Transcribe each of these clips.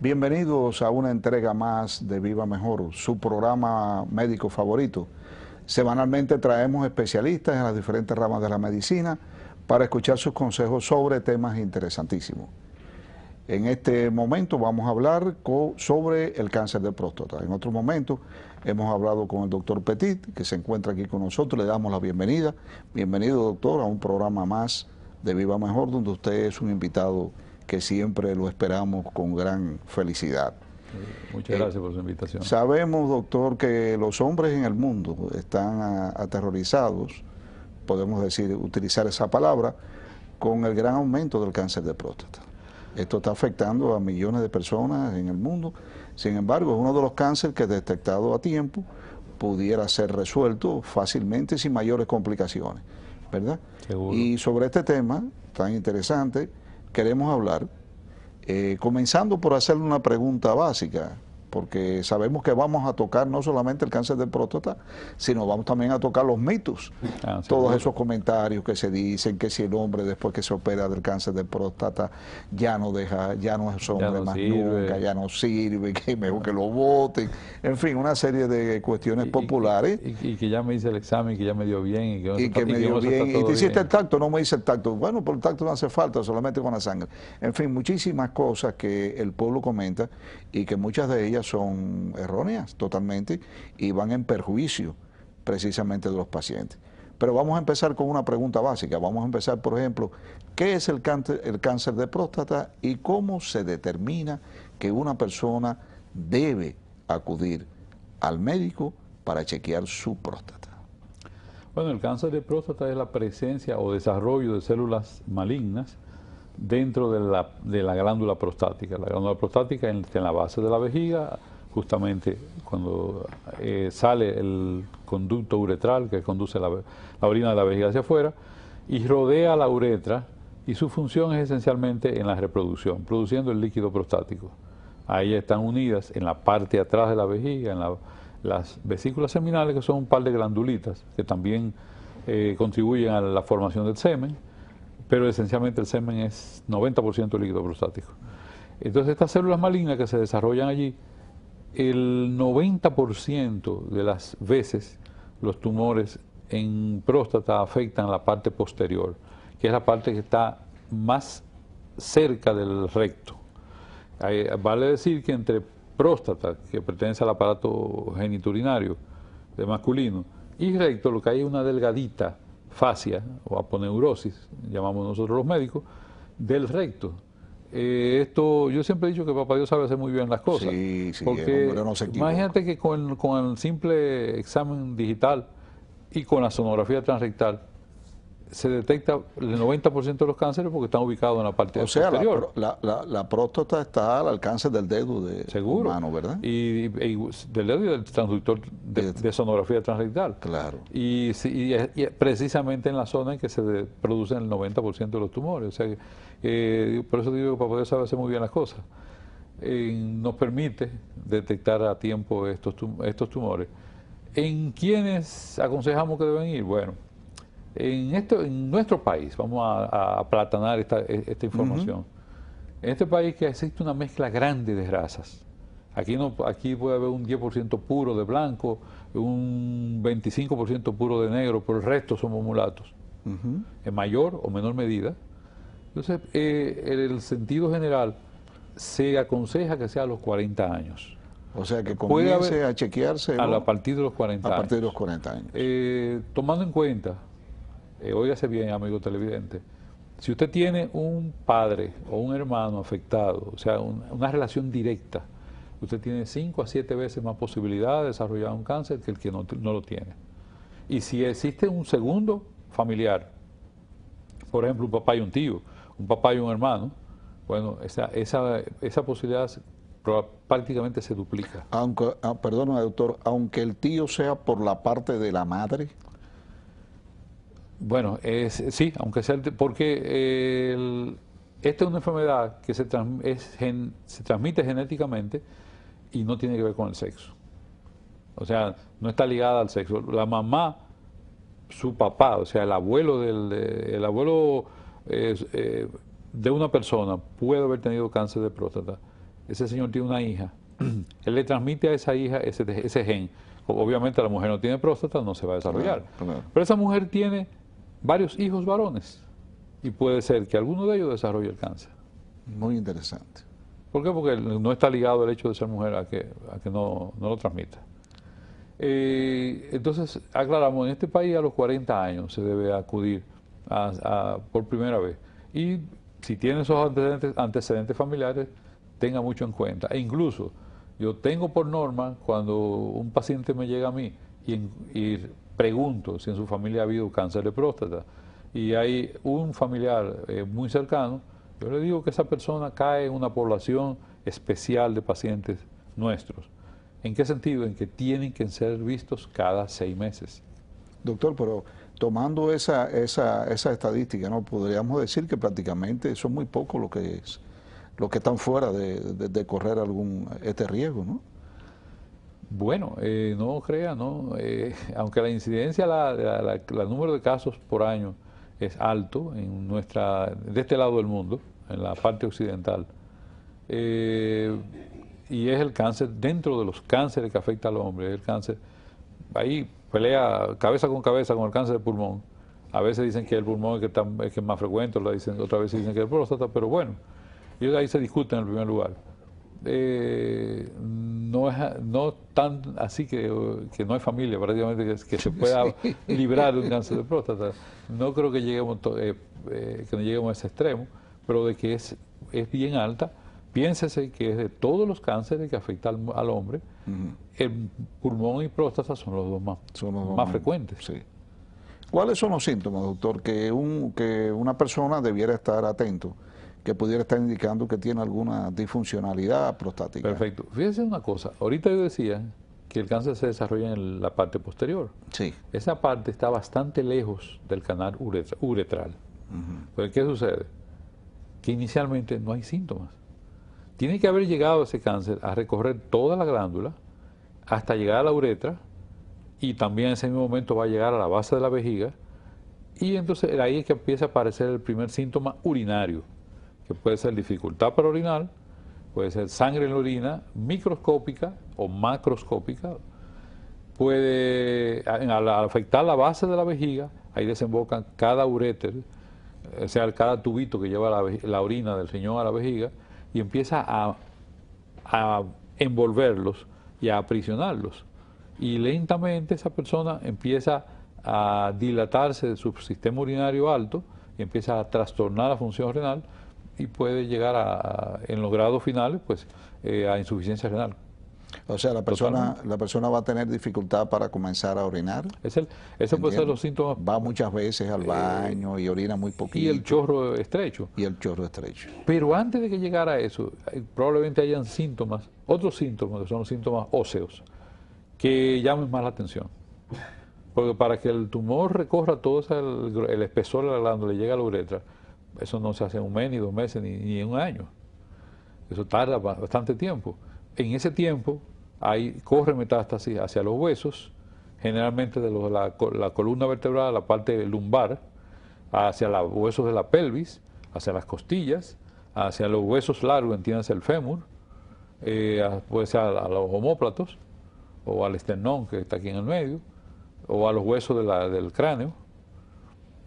Bienvenidos a una entrega más de Viva Mejor, su programa médico favorito. Semanalmente traemos especialistas en las diferentes ramas de la medicina para escuchar sus consejos sobre temas interesantísimos. En este momento vamos a hablar sobre el cáncer de próstata. En otro momento hemos hablado con el doctor Petit, que se encuentra aquí con nosotros. Le damos la bienvenida. Bienvenido, doctor, a un programa más de Viva Mejor, donde usted es un invitado que siempre lo esperamos con gran felicidad. Muchas gracias por su invitación. Sabemos, doctor, que los hombres en el mundo están aterrorizados, podemos decir, utilizar esa palabra, con el gran aumento del cáncer de próstata. Esto está afectando a millones de personas en el mundo. Sin embargo, es uno de los cánceres que, detectado a tiempo, pudiera ser resuelto fácilmente sin mayores complicaciones, ¿verdad? Seguro. Y sobre este tema tan interesante queremos hablar, comenzando por hacerle una pregunta básica, porque sabemos que vamos a tocar no solamente el cáncer de próstata, sino vamos también a tocar los mitos, todos esos comentarios que se dicen, que si el hombre después que se opera del cáncer de próstata ya no es hombre más nunca, ya no sirve, que mejor que lo voten, en fin, una serie de cuestiones populares. Y que ya me hice el examen, que ya me dio bien. Y que me dio bien, y te hiciste el tacto, no me hice el tacto. Bueno, por el tacto no hace falta, solamente con la sangre. En fin, muchísimas cosas que el pueblo comenta y que muchas de ellas son erróneas totalmente y van en perjuicio precisamente de los pacientes. Pero vamos a empezar con una pregunta básica. Vamos a empezar, por ejemplo, ¿qué es el cáncer de próstata y cómo se determina que una persona debe acudir al médico para chequear su próstata? Bueno, el cáncer de próstata es la presencia o desarrollo de células malignas dentro de la glándula prostática. La glándula prostática está en la base de la vejiga, justamente cuando sale el conducto uretral que conduce la orina de la vejiga hacia afuera y rodea la uretra, y su función es esencialmente en la reproducción, produciendo el líquido prostático. Ahí están unidas en la parte de atrás de la vejiga, en las vesículas seminales, que son un par de glandulitas que también contribuyen a la formación del semen, pero esencialmente el semen es 90% líquido prostático. Entonces estas células malignas que se desarrollan allí, el 90% de las veces los tumores en próstata afectan la parte posterior, que es la parte que está más cerca del recto. Vale decir que entre próstata, que pertenece al aparato genitourinario de masculino, y recto, lo que hay es una delgadita fascia o aponeurosis, llamamos nosotros los médicos, del recto. Esto, yo siempre he dicho que Papá Dios sabe hacer muy bien las cosas. Sí, porque no se equivoca. imagínate que con el simple examen digital y con la sonografía transrectal se detecta el 90% de los cánceres porque están ubicados en la parte posterior. La próstata está al alcance del dedo humano, ¿verdad? Y del dedo y del transductor de sonografía transrectal. Claro. Y precisamente en la zona en que se producen el 90% de los tumores. O sea, por eso digo que para poder saber hacer muy bien las cosas. Nos permite detectar a tiempo estos tumores. ¿En quiénes aconsejamos que deben ir? Bueno, en nuestro país, vamos a aplatanar esta información. En este país que existe una mezcla grande de razas. Aquí puede haber un 10% puro de blanco, un 25% puro de negro, pero el resto somos mulatos, en mayor o menor medida. Entonces, en el sentido general, se aconseja que sea a los 40 años. O sea, que comience a chequearse a partir de los 40 años. A partir de los 40 años. Tomando en cuenta, óigase bien, amigo televidente, si usted tiene un padre o un hermano afectado, o sea, una relación directa, usted tiene 5 a 7 veces más posibilidad de desarrollar un cáncer que el que no lo tiene. Y si existe un segundo familiar, por ejemplo, un papá y un tío, un papá y un hermano, bueno, esa posibilidad prácticamente se duplica. Perdóname, doctor, aunque el tío sea por la parte de la madre. Bueno, sí, aunque sea, porque esta es una enfermedad que se transmite genéticamente y no tiene que ver con el sexo. O sea, no está ligada al sexo. La mamá, su papá, o sea, el abuelo de una persona puede haber tenido cáncer de próstata ese señor tiene una hija, él le transmite a esa hija ese gen. Obviamente la mujer no tiene próstata, no se va a desarrollar. Claro. Pero esa mujer tiene varios hijos varones y puede ser que alguno de ellos desarrolle el cáncer. Muy interesante. ¿Por qué? Porque no está ligado el hecho de ser mujer a que no lo transmita. Entonces, aclaramos, en este país a los 40 años se debe acudir por primera vez. Y si tiene esos antecedentes familiares, tenga mucho en cuenta. E incluso, yo tengo por norma, cuando un paciente me llega a mí y pregunto si en su familia ha habido cáncer de próstata, y hay un familiar muy cercano, yo le digo que esa persona cae en una población especial de pacientes nuestros. ¿En qué sentido? En que tienen que ser vistos cada 6 meses. Doctor, pero tomando esa estadística, ¿no? Podríamos decir que prácticamente son muy pocos los que están fuera de correr este riesgo, ¿no? Bueno, no crea, ¿no? Aunque la incidencia, el número de casos por año es alto de este lado del mundo, en la parte occidental, y es el cáncer, dentro de los cánceres que afecta al hombre, es el cáncer, ahí pelea cabeza con el cáncer de pulmón. A veces dicen que el pulmón es que es más frecuente, otra vez dicen que es el próstata, pero bueno, y ahí se discuten en el primer lugar. No tan así que no hay familia prácticamente que se pueda librar de un cáncer de próstata. No creo que lleguemos a ese extremo, pero de que es bien alta. Piénsese que es de todos los cánceres que afectan al hombre, el pulmón y próstata son los dos más frecuentes. Sí. ¿Cuáles son los síntomas, doctor, que una persona debiera estar atento, que pudiera estar indicando que tiene alguna disfuncionalidad prostática? Perfecto. Fíjense una cosa, ahorita yo decía que el cáncer se desarrolla en la parte posterior. Sí. Esa parte está bastante lejos del canal uretral. Pero ¿qué sucede? Que inicialmente no hay síntomas. Tiene que haber llegado ese cáncer a recorrer toda la glándula hasta llegar a la uretra, y también en ese mismo momento va a llegar a la base de la vejiga, y entonces ahí es que empieza a aparecer el primer síntoma urinario, que puede ser dificultad para orinar, puede ser sangre en la orina, microscópica o macroscópica, puede, al afectar la base de la vejiga, ahí desembocan cada uréter, o sea, cada tubito que lleva la orina del riñón a la vejiga, y empieza a envolverlos y a aprisionarlos. Y lentamente esa persona empieza a dilatarse de su sistema urinario alto y empieza a trastornar la función renal, y puede llegar en los grados finales pues a insuficiencia renal. O sea, la persona va a tener dificultad para comenzar a orinar. Ese puede ser los síntomas. Va muchas veces al baño y orina muy poquito. Y el chorro estrecho. Pero antes de que llegara a eso, probablemente hayan síntomas, otros síntomas, que son los síntomas óseos, que llamen más la atención. Porque para que el tumor recorra todo el espesor de la glándula y llegue a la uretra, eso no se hace en 1 mes, ni 2 meses, ni en 1 año. Eso tarda bastante tiempo. En ese tiempo corre metástasis hacia los huesos, generalmente de la columna vertebral, la parte lumbar, hacia los huesos de la pelvis, hacia las costillas, hacia los huesos largos, entiéndase el fémur, puede ser a los omóplatos, o al esternón que está aquí en el medio, o a los huesos del cráneo.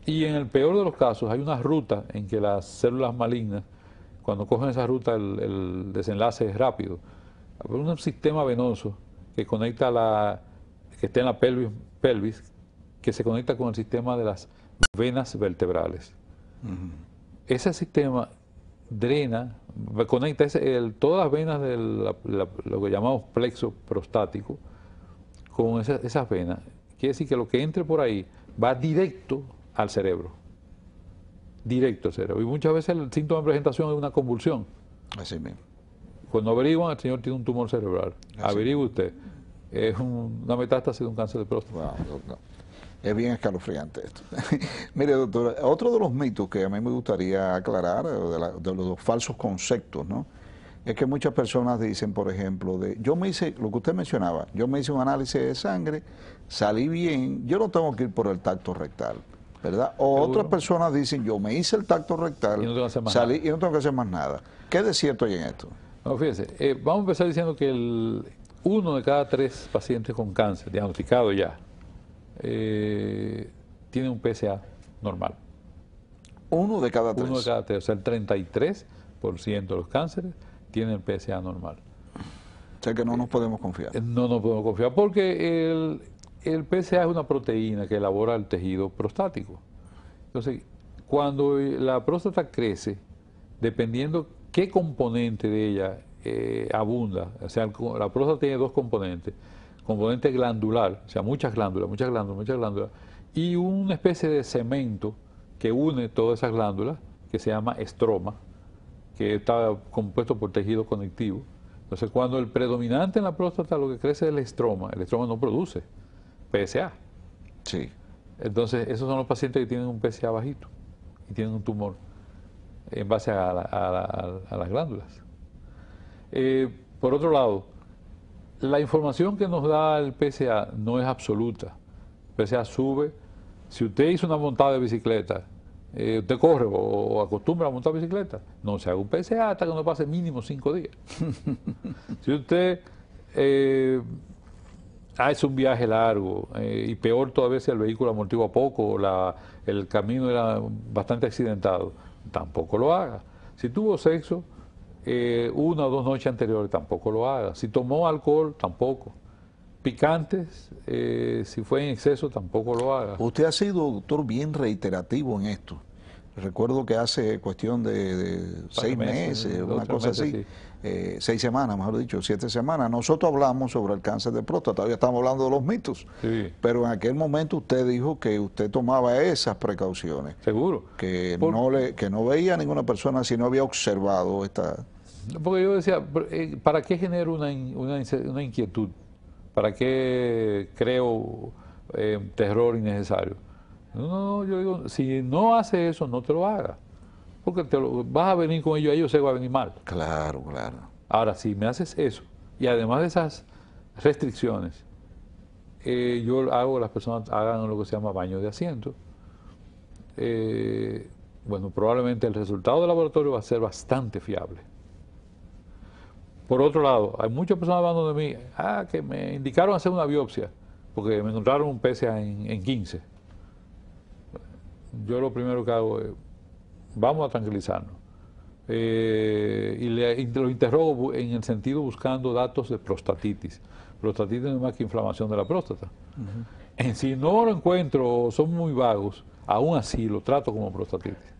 Y en el peor de los casos hay una ruta en que las células malignas, cuando cogen esa ruta, el desenlace es rápido. Hay un sistema venoso que conecta que está en la pelvis, que se conecta con el sistema de las venas vertebrales. Ese sistema drena, conecta todas las venas de lo que llamamos plexo prostático con esas venas. Quiere decir que lo que entre por ahí va directo al cerebro. Directo al cerebro. Y muchas veces el síntoma de presentación es una convulsión. Así mismo. Cuando averiguan, el señor tiene un tumor cerebral. Averigüe usted. Es una metástasis de un cáncer de próstata. Wow, no. Es bien escalofriante esto. Mire, doctor, otro de los mitos que a mí me gustaría aclarar, de los falsos conceptos, ¿no? Es que muchas personas dicen, por ejemplo, yo me hice, lo que usted mencionaba, yo me hice un análisis de sangre, salí bien, yo no tengo que ir por el tacto rectal, ¿verdad? O otras personas dicen, yo me hice el tacto rectal, y no tengo que hacer más salí y no tengo que hacer más nada. ¿Qué de cierto hay en esto? No, fíjese, vamos a empezar diciendo que uno de cada 3 pacientes con cáncer, diagnosticado ya, tiene un PSA normal. Uno de cada 3. Uno de cada 3, o sea, el 33% de los cánceres tienen el PSA normal. O sea que no nos podemos confiar. No nos podemos confiar porque el PSA es una proteína que elabora el tejido prostático. Entonces, cuando la próstata crece, dependiendo qué componente de ella abunda, o sea, la próstata tiene 2 componentes, componente glandular, o sea, muchas glándulas, y una especie de cemento que une todas esas glándulas, que se llama estroma, que está compuesto por tejido conectivo. Entonces, cuando el predominante en la próstata lo que crece es el estroma no produce PSA. Sí. Entonces, esos son los pacientes que tienen un PSA bajito y tienen un tumor en base a las glándulas. Por otro lado, la información que nos da el PSA no es absoluta. El PSA sube. Si usted hizo una montada de bicicleta, usted corre o acostumbra a montar bicicleta, no se haga un PSA hasta que no pase mínimo 5 días. Si usted hace un viaje largo y peor todavía si el vehículo amortigua poco o el camino era bastante accidentado, tampoco lo haga. Si tuvo sexo 1 o 2 noches anteriores, tampoco lo haga. Si tomó alcohol, tampoco. Picantes, si fue en exceso, tampoco lo haga. Usted ha sido, doctor, bien reiterativo en esto. Recuerdo que hace cuestión de 6 meses, una cosa así, sí. 6 semanas, mejor dicho, 7 semanas. Nosotros hablamos sobre el cáncer de próstata, todavía estamos hablando de los mitos, Sí. pero en aquel momento usted dijo que usted tomaba esas precauciones. Seguro. Que no veía a ninguna persona si no había observado esta... Porque yo decía, ¿para qué genero una inquietud? ¿Para qué creo terror innecesario? No, yo digo, si no hace eso, no te lo haga. Porque vas a venir con ellos se va a venir mal. Claro, claro. Ahora, si me haces eso, y además de esas restricciones, yo hago que las personas hagan lo que se llama baño de asiento. Bueno, probablemente el resultado del laboratorio va a ser bastante fiable. Por otro lado, hay muchas personas hablando de mí, que me indicaron hacer una biopsia, porque me encontraron un PSA en 15. Yo lo primero que hago es, vamos a tranquilizarnos. Y lo interrogo en el sentido buscando datos de prostatitis. Prostatitis no es más que inflamación de la próstata. Si no lo encuentro, son muy vagos, aún así lo trato como prostatitis.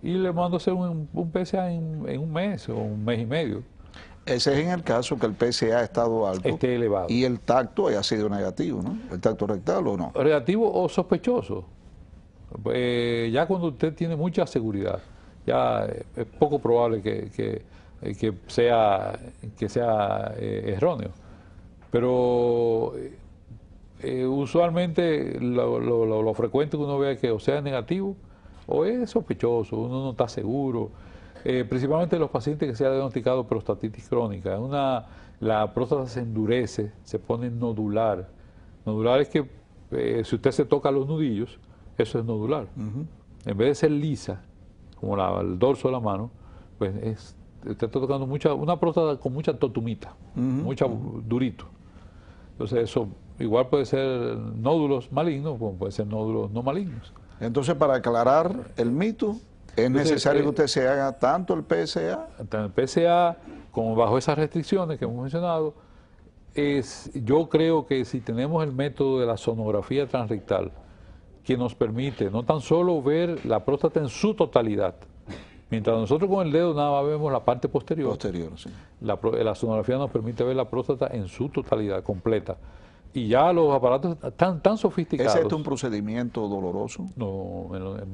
Y le mando a hacer un PSA en un mes o un mes y medio. Ese es en el caso que el PSA ha estado alto. Esté elevado. Y el tacto haya sido negativo, ¿no? ¿El tacto rectal o no? Negativo o sospechoso. Ya cuando usted tiene mucha seguridad, ya es poco probable que sea erróneo. Pero usualmente lo frecuente que uno ve es que o sea negativo o es sospechoso, uno no está seguro. Principalmente los pacientes que se han diagnosticado prostatitis crónica. La próstata se endurece, se pone nodular. Nodular es que si usted se toca los nudillos, eso es nodular. En vez de ser lisa, como el dorso de la mano, pues usted está tocando una próstata con mucha totumita, mucha durito. Entonces eso igual puede ser nódulos malignos, como puede ser nódulos no malignos. Entonces, para aclarar el mito, ¿es necesario que usted se haga tanto el PSA? Tanto el PSA como bajo esas restricciones que hemos mencionado. Yo creo que si tenemos el método de la sonografía transrectal, que nos permite no tan solo ver la próstata en su totalidad, mientras nosotros con el dedo nada más vemos la parte posterior, Sí. La sonografía nos permite ver la próstata en su totalidad, completa. Y ya los aparatos tan sofisticados. ¿Es un procedimiento doloroso? No,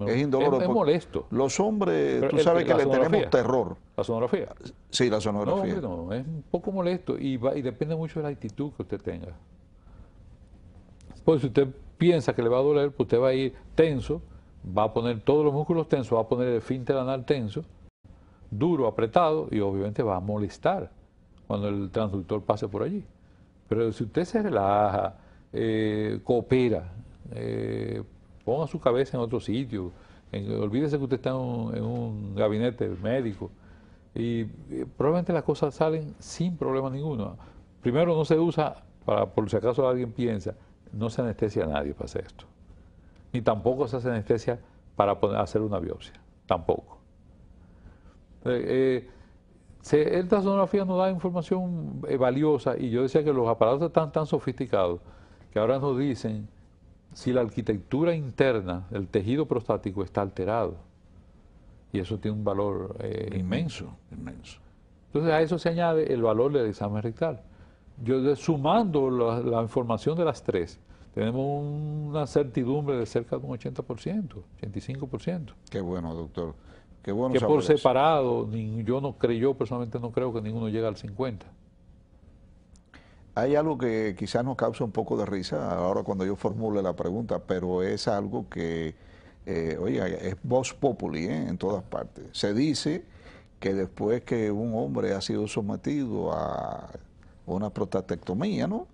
es indoloro. Es molesto. Los hombres, tú sabes que le tenemos terror. ¿La sonografía? Sí, la sonografía. No, es un poco molesto y depende mucho de la actitud que usted tenga. Pues si usted piensa que le va a doler, pues usted va a ir tenso, va a poner todos los músculos tensos, va a poner el esfínter anal tenso, duro, apretado, y obviamente va a molestar cuando el transductor pase por allí. Pero si usted se relaja, coopera, ponga su cabeza en otro sitio, olvídese que usted está en un gabinete médico, Y probablemente las cosas salen sin problema ninguno. Primero, no se usa, por si acaso alguien piensa, no se anestesia a nadie para hacer esto. Ni tampoco se hace anestesia para hacer una biopsia. Tampoco. Esta sonografía nos da información valiosa, y yo decía que los aparatos están tan sofisticados que ahora nos dicen si la arquitectura interna del tejido prostático está alterado. Y eso tiene un valor inmenso. Entonces a eso se añade el valor del examen rectal. Sumando la información de las tres, tenemos una certidumbre de cerca de un 80%, 85%. Qué bueno, doctor. Qué bueno que por saber separado, yo personalmente no creo que ninguno llegue al 50%. Hay algo que quizás nos causa un poco de risa ahora cuando yo formule la pregunta, pero es algo que, oye, es vox populi, en todas partes. Se dice que después que un hombre ha sido sometido a una prostatectomía, ¿no?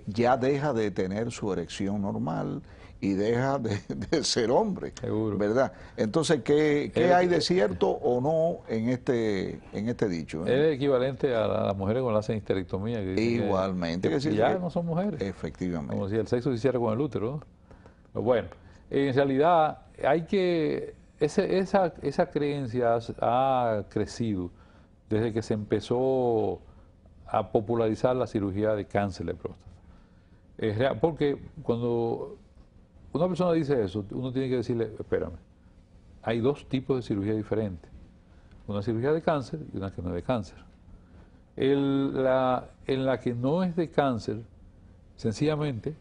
Ya deja de tener su erección normal y deja de ser hombre. Seguro. ¿Verdad? Entonces, ¿qué hay de cierto o no en este dicho? Es equivalente a las mujeres con la histerectomía. Igualmente. Que ya no son mujeres. Efectivamente. Como si el sexo se hiciera con el útero, ¿no? Bueno, en realidad hay que... Esa creencia ha crecido desde que se empezó a popularizar la cirugía de cáncer de próstata. Es real, porque cuando una persona dice eso, uno tiene que decirle, espérame, hay dos tipos de cirugía diferentes. Una cirugía de cáncer y una que no es de cáncer. En la que no es de cáncer, sencillamente,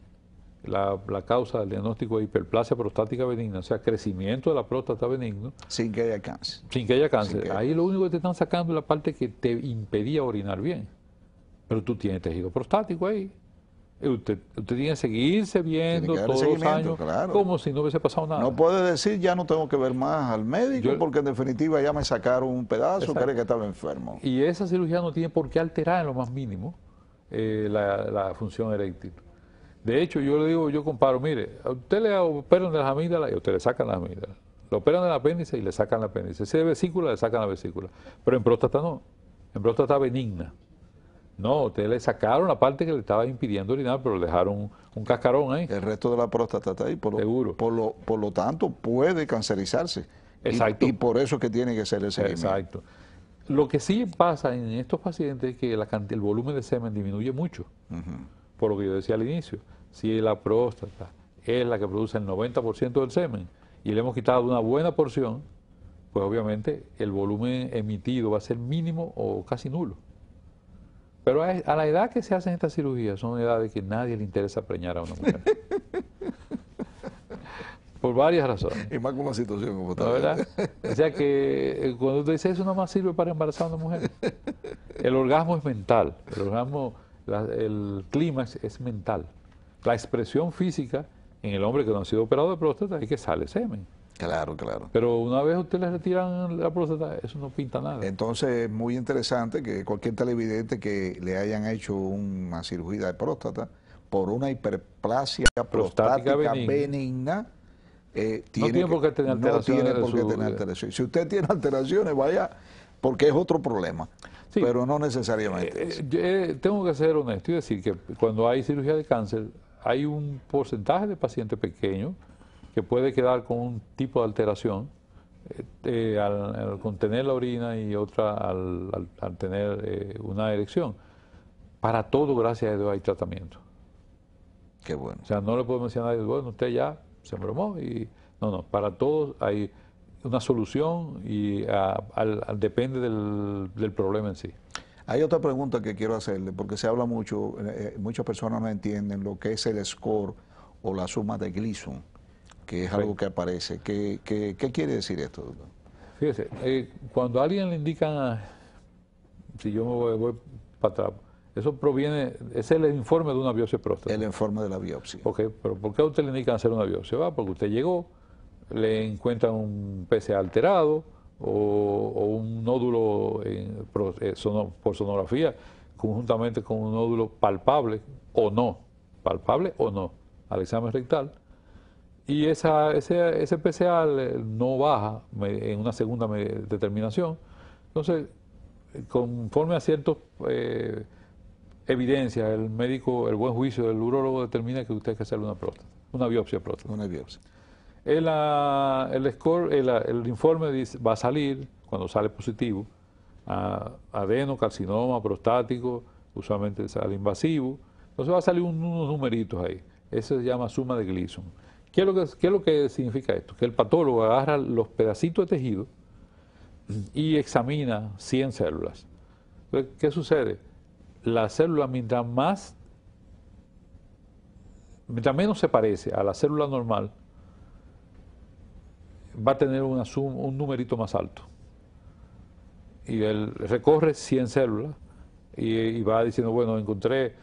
la causa del diagnóstico de hiperplasia prostática benigna, o sea, crecimiento de la próstata benigno. Sin que haya cáncer. Sin que haya cáncer. Ahí lo único que te están sacando es la parte que te impedía orinar bien. Pero tú tienes tejido prostático ahí. Usted tiene que seguirse viendo todos los años, claro, como si no hubiese pasado nada. No puede decir, ya no tengo que ver más al médico, porque en definitiva ya me sacaron un pedazo, cree que estaba enfermo. Y esa cirugía no tiene por qué alterar en lo más mínimo la función eréctil. De hecho, yo comparo, mire, a usted le operan de las amígdalas y a usted le sacan las amígdalas. Le operan del apéndice y le sacan el apéndice. Si es de vesícula, le sacan la vesícula. Pero en próstata no. En próstata benigna. No, ustedes le sacaron la parte que le estaba impidiendo orinar, pero le dejaron un cascarón ahí. El resto de la próstata está ahí. Seguro. Por lo tanto, puede cancerizarse. Exacto. Y por eso que tiene que ser el seguimiento. Exacto. Lo que sí pasa en estos pacientes es que el volumen de semen disminuye mucho. Por lo que yo decía al inicio. Si la próstata es la que produce el 90% del semen y le hemos quitado una buena porción, pues obviamente el volumen emitido va a ser mínimo o casi nulo. Pero a la edad que se hacen estas cirugías, son edades que nadie le interesa preñar a una mujer. Por varias razones. Y más con la situación como está. ¿No, verdad? O sea que cuando usted dice eso, no más sirve para embarazar a una mujer. El orgasmo es mental. El orgasmo, el clímax es mental. La expresión física en el hombre que no ha sido operado de próstata es que sale semen. Claro, claro. Pero una vez usted le retiran la próstata, eso no pinta nada. Entonces es muy interesante que cualquier televidente que le hayan hecho una cirugía de próstata por una hiperplasia prostática benigna, no tiene por qué tener alteraciones. No tiene por qué tener alteraciones. Si usted tiene alteraciones, vaya, porque es otro problema. Sí, pero no necesariamente. Tengo que ser honesto y decir que cuando hay cirugía de cáncer, hay un porcentaje de pacientes pequeños que puede quedar con un tipo de alteración al contener la orina y otra al tener una erección. Para todo, gracias a Dios, hay tratamiento. Qué bueno. O sea, no le puedo mencionar a nadie, bueno, usted ya se embromó y... No, para todos hay una solución y depende del problema en sí. Hay otra pregunta que quiero hacerle, porque se habla mucho, muchas personas no entienden lo que es el score o la suma de Gleason, que es algo que aparece. ¿Qué quiere decir esto, doctor? Fíjese, cuando a alguien le indican, si yo me voy para atrás, eso proviene, es el informe de una biopsia de próstata. El informe de la biopsia. Ok, pero ¿por qué a usted le indican hacer una biopsia? Porque usted llegó, le encuentran un PSA alterado o un nódulo por sonografía, conjuntamente con un nódulo palpable o no, al examen rectal. Y ese PSA no baja en una segunda determinación, Entonces, conforme a ciertas evidencias, el médico, el buen juicio del urólogo determina que usted hay que hacerle una próstata, una biopsia de próstata. Una biopsia. El informe va a salir, cuando sale positivo, adenocarcinoma prostático, usualmente sale invasivo, entonces va a salir unos numeritos ahí. Eso se llama suma de Gleason. ¿Qué es lo que significa esto? Que el patólogo agarra los pedacitos de tejido y examina 100 células. Entonces, ¿qué sucede? La célula, mientras menos se parece a la célula normal, va a tener un numerito más alto. Y él recorre 100 células y va diciendo, bueno, encontré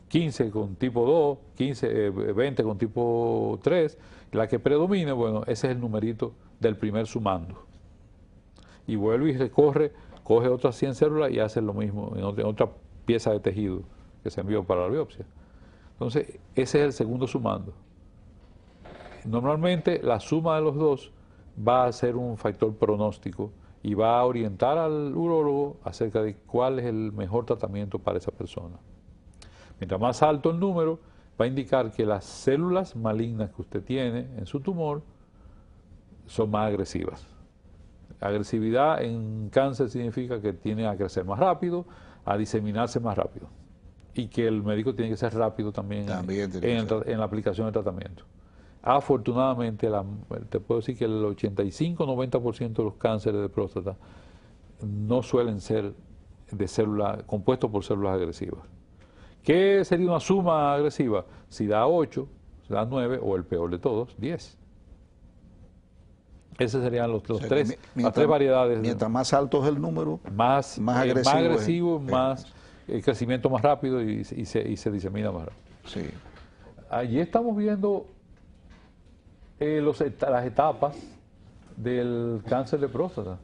15 con tipo 2, 20 con tipo 3, la que predomine, bueno, ese es el numerito del primer sumando. Y vuelve y recorre, coge otras 100 células y hace lo mismo en otra pieza de tejido que se envió para la biopsia. Entonces, ese es el segundo sumando. Normalmente la suma de los dos va a ser un factor pronóstico y va a orientar al urólogo acerca de cuál es el mejor tratamiento para esa persona. Mientras más alto el número, va a indicar que las células malignas que usted tiene en su tumor son más agresivas. Agresividad en cáncer significa que tiene a crecer más rápido, a diseminarse más rápido. Y que el médico tiene que ser rápido también en la aplicación del tratamiento. Afortunadamente, te puedo decir que el 85-90% de los cánceres de próstata no suelen ser compuestos por células agresivas. ¿Qué sería una suma agresiva? Si da 8, si da 9 o el peor de todos, 10. Esos serían las tres variedades. Mientras más alto es el número, más agresivo, más el crecimiento más rápido y se disemina más rápido. Sí. Allí estamos viendo las etapas del cáncer de próstata.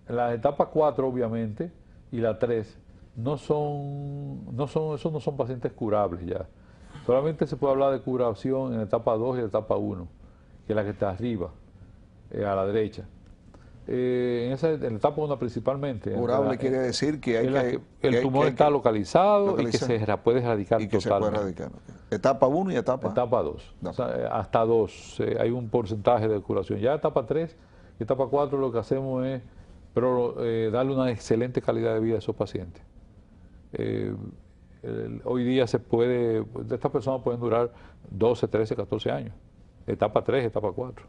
La etapa 4, obviamente, y la 3 esos no son pacientes curables ya. Solamente se puede hablar de curación en la etapa 2 y la etapa 1, que es la que está arriba, a la derecha. En la etapa 1 principalmente. Curable quiere decir que el tumor está localizado y que se puede erradicar totalmente. Se puede erradicar. Etapa 1 y etapa 2. No. O sea, hasta 2 hay un porcentaje de curación. Ya etapa 3 y etapa 4 lo que hacemos es darle una excelente calidad de vida a esos pacientes. Hoy día estas personas pueden durar 12, 13, 14 años. Etapa 3, etapa 4.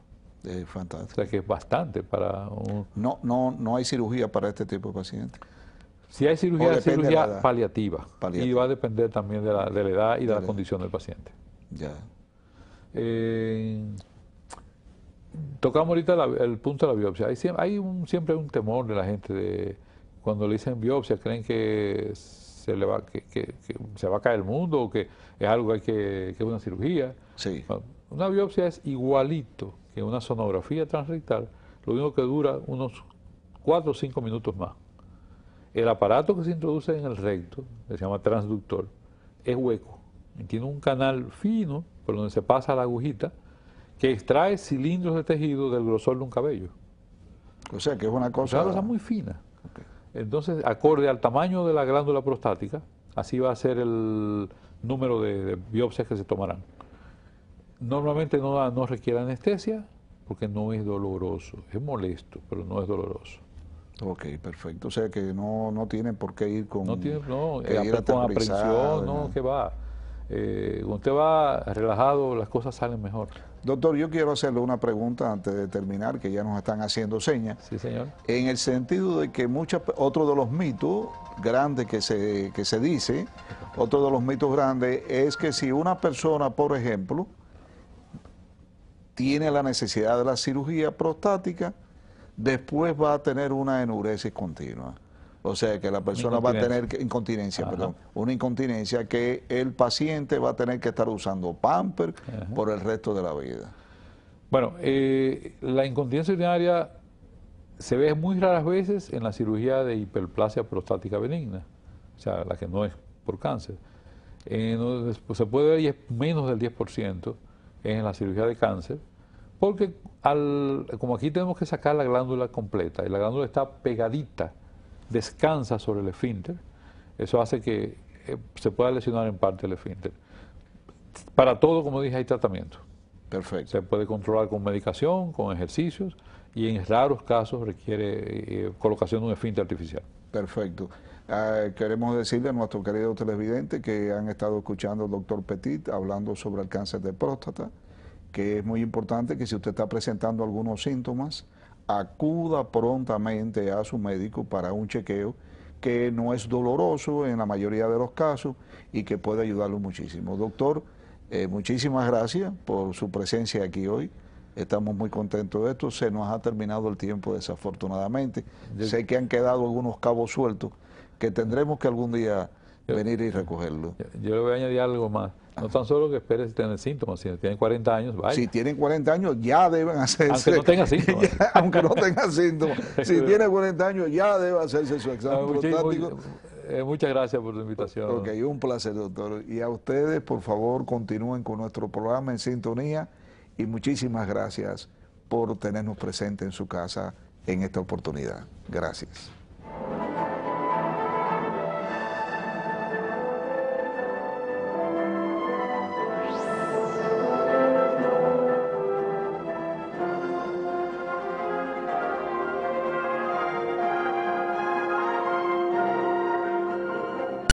Fantástico. O sea que es bastante para No hay cirugía para este tipo de pacientes. Si hay cirugía, es cirugía paliativa. Y va a depender también de la edad y de la condición del paciente. Ya. Tocamos ahorita el punto de la biopsia. Hay siempre un temor de la gente cuando le dicen biopsia, creen que se va a caer el mundo o que es algo que es una cirugía. Sí. Una biopsia es igualito que una sonografía transrectal, lo único que dura unos 4 o 5 minutos más. El aparato que se introduce en el recto, que se llama transductor, es hueco. Tiene un canal fino por donde se pasa la agujita que extrae cilindros de tejido del grosor de un cabello. O sea que es una cosa muy fina. Okay. Entonces, acorde al tamaño de la glándula prostática, así va a ser el número de biopsias que se tomarán. Normalmente no requiere anestesia porque no es doloroso. Es molesto, pero no es doloroso. Ok, perfecto. O sea que no tienen por qué ir con con aprensión, no, que va. Cuando usted va relajado, las cosas salen mejor. Doctor, yo quiero hacerle una pregunta antes de terminar, que ya nos están haciendo señas. Sí, señor. En el sentido de que otro de los mitos grandes que se dice, otro de los mitos grandes es que si una persona, por ejemplo, tiene la necesidad de la cirugía prostática, después va a tener una enuresis continua. O sea que la persona va a tener una incontinencia que el paciente va a tener que estar usando pamper por el resto de la vida. Bueno, la incontinencia urinaria se ve muy raras veces en la cirugía de hiperplasia prostática benigna, o sea, la que no es por cáncer. Se puede ver y es menos del 10% en la cirugía de cáncer, Porque como aquí tenemos que sacar la glándula completa y la glándula está pegadita, descansa sobre el esfínter, eso hace que se pueda lesionar en parte el esfínter. Para todo, como dije, hay tratamiento. Perfecto. Se puede controlar con medicación, con ejercicios y en raros casos requiere colocación de un esfínter artificial. Perfecto. Queremos decirle a nuestro querido televidente que han estado escuchando al doctor Petit hablando sobre el cáncer de próstata, que es muy importante que si usted está presentando algunos síntomas, acuda prontamente a su médico para un chequeo que no es doloroso en la mayoría de los casos y que puede ayudarlo muchísimo. Doctor, muchísimas gracias por su presencia aquí hoy. Estamos muy contentos de esto. Se nos ha terminado el tiempo, desafortunadamente. Sé que han quedado algunos cabos sueltos que tendremos que algún día venir y recogerlo. Yo le voy a añadir algo más. No tan solo que espere si tiene síntomas, si tienen 40 años, vaya. Si tienen 40 años, ya deben hacerse. Aunque no tenga síntomas. Aunque no tenga síntomas. Si tiene 40 años, ya debe hacerse su examen prostático. Muchas gracias por tu invitación. Ok, un placer, doctor. Y a ustedes, por favor, continúen con nuestro programa En Sintonía y muchísimas gracias por tenernos presentes en su casa en esta oportunidad. Gracias.